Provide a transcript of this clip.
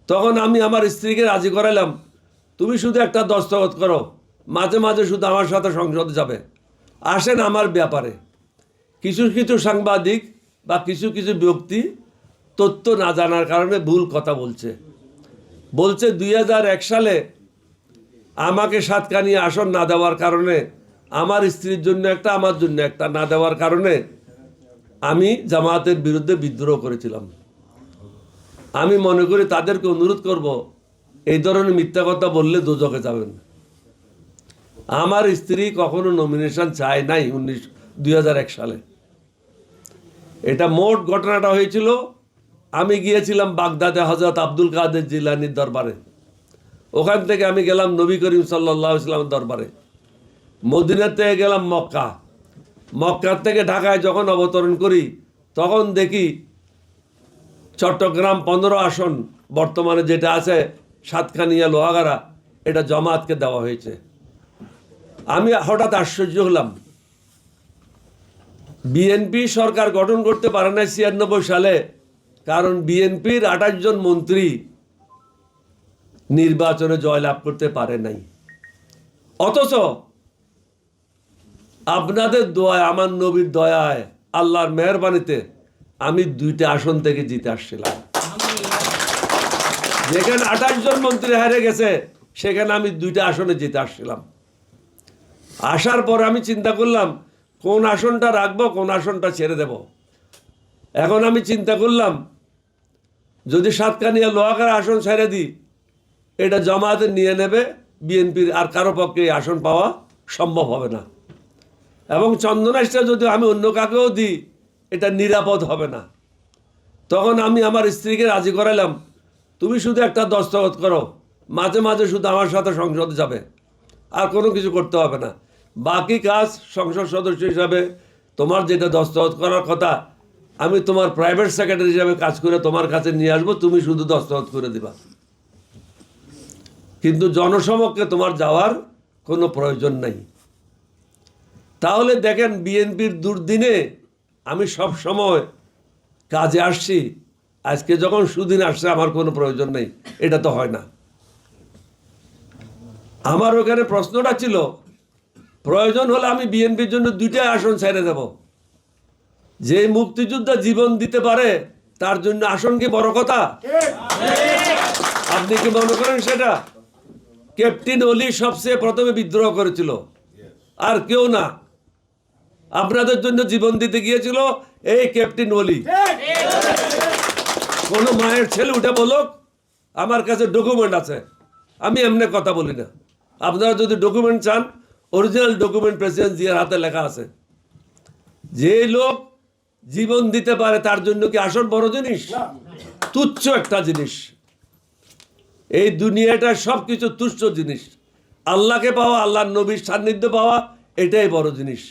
তখন আমি আমার স্ত্রীকে রাজি করাইলাম, তুমি শুধু একটা দস্তখত করো, মাঝে মাঝে শুধু আমার সাথে সংসদে যাবে, আসেন আমার ব্যাপারে। কিছু কিছু সাংবাদিক বা কিছু কিছু ব্যক্তি তথ্য না জানার কারণে ভুল কথা বলছে 2001 সালে আমাকে সাতকানি আসন না দেওয়ার কারণে, আমার স্ত্রীর জন্য একটা, আমার জন্য একটা না দেওয়ার কারণে আমি জামায়াতের বিরুদ্ধে বিদ্রোহ করেছিলাম। আমি মনে করি তাদেরকে অনুরোধ করব, এই ধরনের মিথ্যা কথা বললে দোজখে যাবেন। আমার স্ত্রী কখনো নমিনেশন চায় নাই 2001 সালে। এটা মোট ঘটনাটা হয়েছিল, আমি গিয়েছিলাম বাগদাদে হযরত আব্দুল কাদের জিলানির দরবারে। ওখান থেকে আমি গেলাম নবী করিম সাল্লাল্লাহু আলাইহি ওয়াসাল্লামের দরবারে। মদিনা থেকে গেলাম মক্কা। মক্কা থেকে ঢাকায় যখন অবতরণ করি, তখন দেখি চট্টগ্রাম 15 আসন বর্তমানে যেটা আছে সাতকানিয়া লোহাগাড়া, এটা জামায়াতকে দেওয়া হয়েছে। আমি হঠাৎ আশ্চর্য হলাম, বিএনপি সরকার গঠন করতে পারে না 96 সালে, কারণ বিএনপির 28 জন মন্ত্রী নির্বাচনে জয়লাভ করতে পারে নাই। অথচ আপনাদের দোয়ায়, আমার নবীর দয়ায়, আল্লাহর মেহেরবানিতে আমি 2টা আসন থেকে জিতে আসছিলাম। যেখানে 28 জন মন্ত্রী হারে গেছে, সেখানে আমি 2টা আসনে জিতে আসছিলাম। আসার পর আমি চিন্তা করলাম কোন আসনটা রাখবো, কোন আসনটা ছেড়ে দেব। এখন আমি চিন্তা করলাম, যদি সাতকানিয়া লোহাগাড়া আসন ছেড়ে দিই, এটা জামায়াতে নিয়ে নেবে, বিএনপির আর কারো পক্ষে এই আসন পাওয়া সম্ভব হবে না। এবং চন্দনাইশটা যদি আমি অন্য কাকেও দিই, এটা নিরাপদ হবে না। তখন আমি আমার স্ত্রীকে রাজি করাইলাম, তুমি শুধু একটা দস্তখত করো, মাঝে মাঝে শুধু আমার সাথে সংসদে যাবে, আর কোনো কিছু করতে হবে না। বাকি কাজ সংসদ সদস্য হিসাবে তোমার যেটা দস্তখত করার কথা, আমি তোমার প্রাইভেট সেক্রেটারি হিসাবে কাজ করে তোমার কাছে নিয়ে আসবো, তুমি শুধু দস্তখত করে দিবা। কিন্তু জনসমক্ষে তোমার যাওয়ার কোনো প্রয়োজন নাই। তাহলে দেখেন, বিএনপির দুর্দিনে আমি সব সময় কাজে আসছি, আজকে যখন সুদিন আসছে আমার কোনো প্রয়োজন নেই, এটা তো হয় না। আমার ওখানে প্রশ্নটা ছিল, প্রয়োজন হলে আমি বিএনপির জন্য 2টা আসন ছেড়ে দেব। যে মুক্তিযোদ্ধা জীবন দিতে পারে তার জন্য আসন কি বড় কথা? আপনি কি মনে করেন সেটা? ক্যাপ্টেন অলি সবচেয়ে প্রথমে বিদ্রোহ করেছিল, আর কেউ না। আপনাদের জন্য জীবন দিতে গিয়েছিল এই ক্যাপ্টেন অলি। কোন মায়ের ছেলে উঠে বলুক আমার কাছে ডকুমেন্ট আছে, আমি এমনি কথা বলি না। আপনারা যদি ডকুমেন্ট চান, অরিজিনাল ডকুমেন্ট প্রেসিডেন্ট জিয়ার হাতে লেখা আছে। যে লোক জীবন দিতে পারে তার জন্য কি আসন বড় জিনিস? তুচ্ছ একটা জিনিস। এই দুনিয়াটা সবকিছু তুচ্ছ জিনিস। আল্লাহকে পাওয়া, আল্লাহর নবীর সান্নিধ্য পাওয়া, এটাই বড় জিনিস।